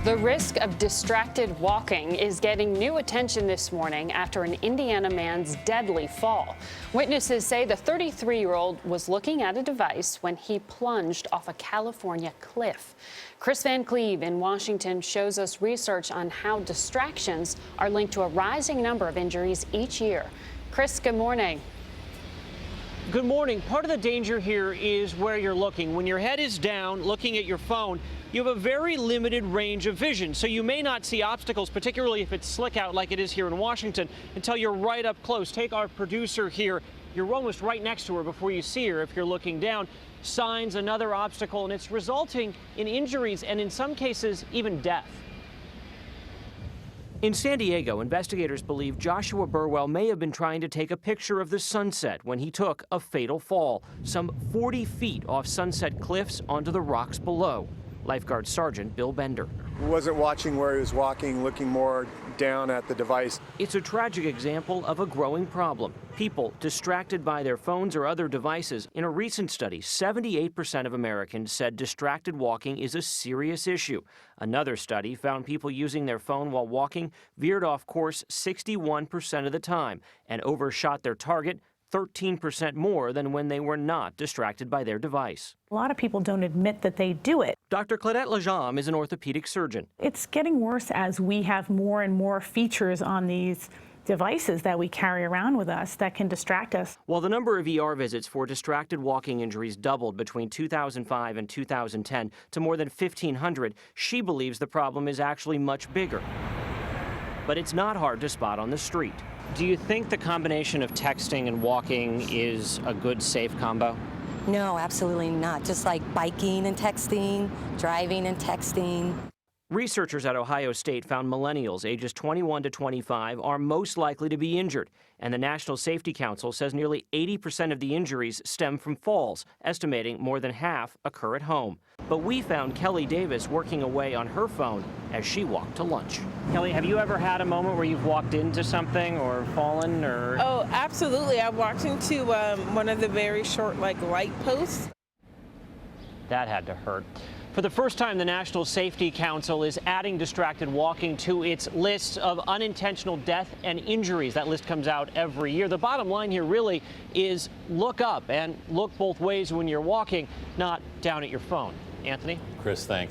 The risk of distracted walking is getting new attention this morning after an Indiana man's deadly fall. Witnesses say the 33-year-old was looking at a device when he plunged off a California cliff. Kris Van Cleave in Washington shows us research on how distractions are linked to a rising number of injuries each year. Kris, good morning. Good morning. Part of the danger here is where you're looking. When your head is down, looking at your phone, you have a very limited range of vision. So you may not see obstacles, particularly if it's slick out like it is here in Washington, until you're right up close. Take our producer here. You're almost right next to her before you see her if you're looking down. Signs, another obstacle, and it's resulting in injuries and in some cases even death. In San Diego, investigators believe Joshua Burwell may have been trying to take a picture of the sunset when he took a fatal fall, some 40 feet off Sunset Cliffs onto the rocks below. Lifeguard Sergeant Bill Bender. He wasn't watching where he was walking, looking more down at the device. It's a tragic example of a growing problem. People distracted by their phones or other devices. In a recent study, 78% of Americans said distracted walking is a serious issue. Another study found people using their phone while walking veered off course 61% of the time and overshot their target 13% more than when they were not distracted by their device. A lot of people don't admit that they do it. Dr. Claudette Lajam is an orthopedic surgeon. It's getting worse as we have more and more features on these devices that we carry around with us that can distract us. While the number of ER visits for distracted walking injuries doubled between 2005 and 2010 to more than 1,500, she believes the problem is actually much bigger. But it's not hard to spot on the street. Do you think the combination of texting and walking is a good, safe combo? No, absolutely not. Just like biking and texting, driving and texting. Researchers at Ohio State found millennials ages 21 to 25 are most likely to be injured, and the National Safety Council says nearly 80% of the injuries stem from falls, estimating more than half occur at home. But we found Kelly Davis working away on her phone as she walked to lunch. Kelly, have you ever had a moment where you've walked into something or fallen or? Oh, absolutely. I walked into one of the very short light posts. That had to hurt. For the first time, the National Safety Council is adding distracted walking to its list of unintentional death and injuries. That list comes out every year. The bottom line here really is look up and look both ways when you're walking, not down at your phone. Anthony? Kris, thanks.